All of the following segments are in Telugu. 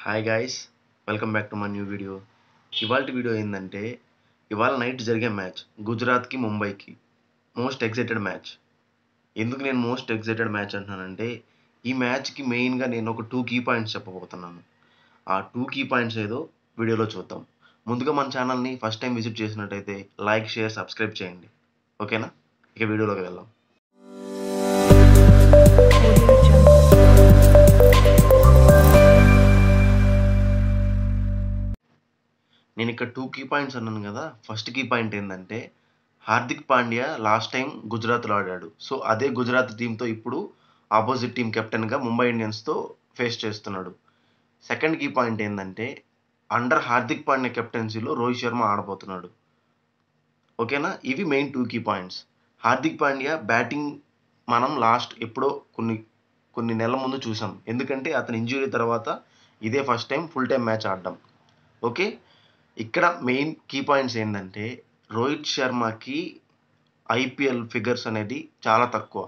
Hi guys, welcome back to my new video. ఇవాళ వీడియో ఏంటంటే ఇవాళ నైట్ జరిగే మ్యాచ్ గుజరాత్కి ముంబైకి మోస్ట్ ఎగ్జైటెడ్ మ్యాచ్. ఎందుకు నేను మోస్ట్ ఎగ్జైటెడ్ మ్యాచ్ అంటున్నానంటే ఈ మ్యాచ్కి మెయిన్గా నేను ఒక 2 కీ పాయింట్స్ చెప్పబోతున్నాను. ఆ 2 కీ పాయింట్స్ ఏదో వీడియోలో చూద్దాం. ముందుగా మన ఛానల్ని ఫస్ట్ టైం విజిట్ చేసినట్టయితే లైక్, షేర్, సబ్స్క్రైబ్ చేయండి. ఓకేనా? ఇక వీడియోలోకి వెళ్దాం. నేను ఇక్కడ 2 కీ పాయింట్స్ అన్నాను కదా. ఫస్ట్ కీ పాయింట్ ఏంటంటే హార్దిక్ పాండ్యా లాస్ట్ టైం గుజరాత్లో ఆడాడు. సో అదే గుజరాత్ టీంతో ఇప్పుడు ఆపోజిట్ టీం కెప్టెన్గా ముంబై ఇండియన్స్తో ఫేస్ చేస్తున్నాడు. సెకండ్ కీ పాయింట్ ఏంటంటే అండర్ హార్దిక్ పాండ్యా కెప్టెన్సీలో రోహిత్ శర్మ ఆడబోతున్నాడు. ఓకేనా? ఇవి main 2 key points. Hardik Pandya batting మనం లాస్ట్ ఎప్పుడో కొన్ని నెలల ముందు చూసాం. ఎందుకంటే అతని ఇంజురీ తర్వాత ఇదే first time full time match ఆడడం. ఓకే, ఇక్కడ మెయిన్ కీ పాయింట్స్ ఏంటంటే రోహిత్ శర్మకి ఐపీఎల్ ఫిగర్స్ అనేది చాలా తక్కువ.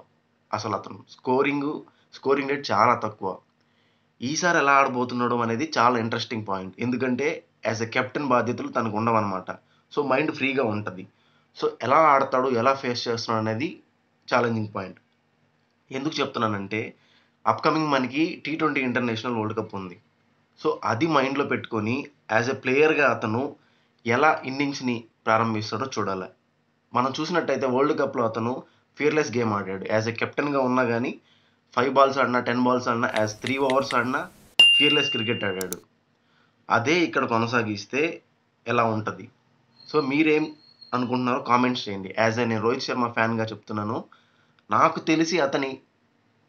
అసలు అతను స్కోరింగ్ రేట్ చాలా తక్కువ. ఈసారి ఎలా ఆడబోతున్నాడు అనేది చాలా ఇంట్రెస్టింగ్ పాయింట్. ఎందుకంటే యాజ్ ఎ కెప్టెన్ బాధ్యతలు తనకు ఉండవన్నమాట. సో మైండ్ ఫ్రీగా ఉంటుంది. సో ఎలా ఆడతాడు, ఎలా ఫేస్ చేస్తున్నాడు అనేది ఛాలెంజింగ్ పాయింట్. ఎందుకు చెప్తున్నానంటే అప్కమింగ్ మనకి T20 ఇంటర్నేషనల్ వరల్డ్ కప్ ఉంది. సో అది మైండ్లో పెట్టుకొని యాజ్ ఎ ప్లేయర్గా అతను ఎలా ఇన్నింగ్స్ని ప్రారంభిస్తాడో చూడాలి. మనం చూసినట్టయితే వరల్డ్ కప్లో అతను ఫియర్లెస్ గేమ్ ఆడాడు. యాజ్ ఎ కెప్టెన్గా ఉన్నా కానీ 5 బాల్స్ ఆడినా 10 బాల్స్ ఆడినా యాజ్ 3 ఓవర్స్ ఆడినా ఫియర్లెస్ క్రికెట్ ఆడాడు. అదే ఇక్కడ కొనసాగిస్తే ఎలా ఉంటుంది? సో మీరేం అనుకుంటున్నారో కామెంట్స్ చేయండి. యాజ్ నేను రోహిత్ శర్మ ఫ్యాన్గా చెప్తున్నాను. నాకు తెలిసి అతని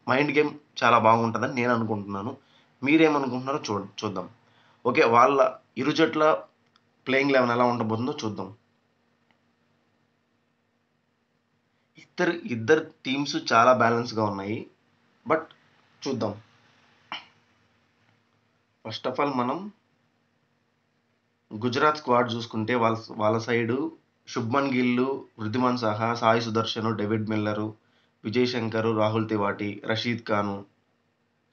మైండ్ గేమ్ చాలా బాగుంటుందని నేను అనుకుంటున్నాను. మీరేమనుకుంటున్నారో చూద్దాం. ఓకే, వాళ్ళ ఇరు జట్ల ప్లేయింగ్ 11 ఎలా ఉండబోతుందో చూద్దాం. ఇద్దరు టీమ్స్ చాలా బ్యాలెన్స్గా ఉన్నాయి. బట్ చూద్దాం. ఫస్ట్ ఆఫ్ ఆల్ మనం గుజరాత్ స్క్వాడ్ చూసుకుంటే వాళ్ళ side Shubman Gill, Wriddhiman Saha, Sai Sudharsan, David Miller, Vijay Shankar, Rahul Tewatia, Rashid Khan,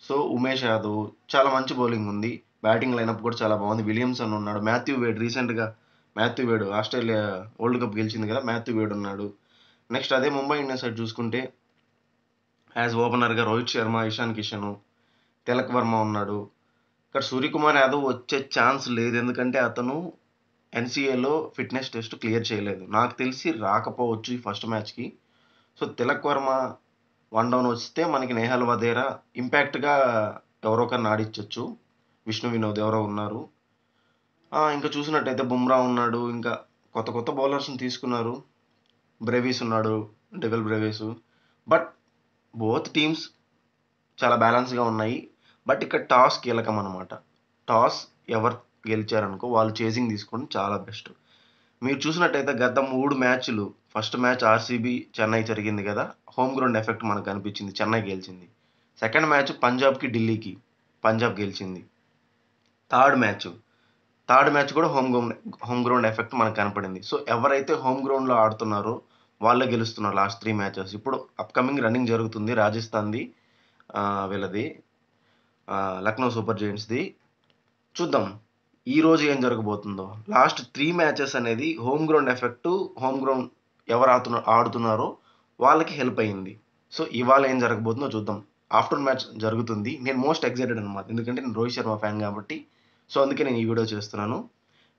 so Umesh Yadav, చాలా మంచి బౌలింగ్ ఉంది. బ్యాటింగ్ లైనప్ కూడా చాలా బాగుంది. విలియమ్సన్ ఉన్నాడు. Matthew Wade Australia World Cup గెలిచింది కదా, మాథ్యూ వేడ్ ఉన్నాడు. నెక్స్ట్ అదే ముంబై ఇండియన్స్ సైడ్ చూసుకుంటే యాజ్ ఓపెనర్గా రోహిత్ శర్మ, ఇషాన్ కిషన్, తిలక్ వర్మ ఉన్నాడు. ఇక్కడ సూర్యకుమార్ యాదవ్ వచ్చే ఛాన్స్ లేదు. ఎందుకంటే అతను ఎన్సీఏలో ఫిట్నెస్ టెస్ట్ క్లియర్ చేయలేదు. నాకు తెలిసి రాకపోవచ్చు ఈ ఫస్ట్ మ్యాచ్కి. సో తిలక్ వర్మ 1 డౌన్ వస్తే మనకి నేహాల్ వధేరా ఇంపాక్ట్గా ఎవరో కన్నా ఆడించవచ్చు. విష్ణు వినోద్ ఎవరో ఉన్నారు. ఇంకా చూసినట్టయితే బుమ్రా ఉన్నాడు. ఇంకా కొత్త బౌలర్స్ని తీసుకున్నారు. బ్రెవీస్ ఉన్నాడు, డెవిల్ బ్రెవీస్. బట్ బోత్ టీమ్స్ చాలా బ్యాలెన్స్గా ఉన్నాయి. బట్ ఇక్కడ టాస్ కీలకం అనమాట. టాస్ ఎవరు గెలిచారనుకో వాళ్ళు చేసింగ్ తీసుకోవడం చాలా బెస్ట్. మీరు చూసినట్టయితే గత 3 మ్యాచ్లు, ఫస్ట్ మ్యాచ్ ఆర్సీబీ చెన్నై జరిగింది కదా, హోమ్ గ్రౌండ్ ఎఫెక్ట్ మనకు కనిపించింది, చెన్నై గెలిచింది. సెకండ్ మ్యాచ్ పంజాబ్కి ఢిల్లీకి, పంజాబ్ గెలిచింది. థర్డ్ మ్యాచ్ కూడా హోమ్ గ్రౌండ్ ఎఫెక్ట్ మనకు కనపడింది. సో ఎవరైతే హోమ్ గ్రౌండ్లో ఆడుతున్నారో వాళ్ళే గెలుస్తున్నారు లాస్ట్ 3 మ్యాచెస్. ఇప్పుడు అప్కమింగ్ రన్నింగ్ జరుగుతుంది రాజస్థాన్ది, వీళ్ళది లక్నో సూపర్ జైంట్స్ది. చూద్దాం ఈ రోజు ఏం జరగబోతుందో. లాస్ట్ 3 మ్యాచెస్ అనేది home ground effect, home ground ఎవరు ఆడుతున్నారో వాళ్ళకి హెల్ప్ అయ్యింది. సో ఇవాళ ఏం జరగబోతుందో చూద్దాం. ఆఫ్టర్నూన్ మ్యాచ్ జరుగుతుంది. నేను మోస్ట్ ఎగ్జైటెడ్ అనమాట. ఎందుకంటే నేను రోహిత్ శర్మ ఫ్యాన్ కాబట్టి. సో అందుకే నేను ఈ వీడియో చేస్తున్నాను.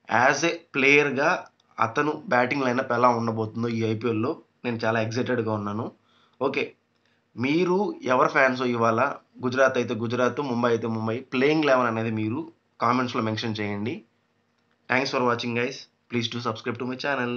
యాజ్ ఏ ప్లేయర్గా అతను బ్యాటింగ్ లైనప్ ఎలా ఉండబోతుందో ఈ ఐపీఎల్లో నేను చాలా ఎగ్జైటెడ్గా ఉన్నాను. ఓకే, మీరు ఎవరి ఫ్యాన్స్ ఇవాళ? గుజరాత్ అయితే గుజరాత్, ముంబై అయితే ముంబై. ప్లేయింగ్ 11 అనేది మీరు కామెంట్స్లో మెన్షన్ చేయండి. Thanks for watching guys. Please to subscribe to my channel.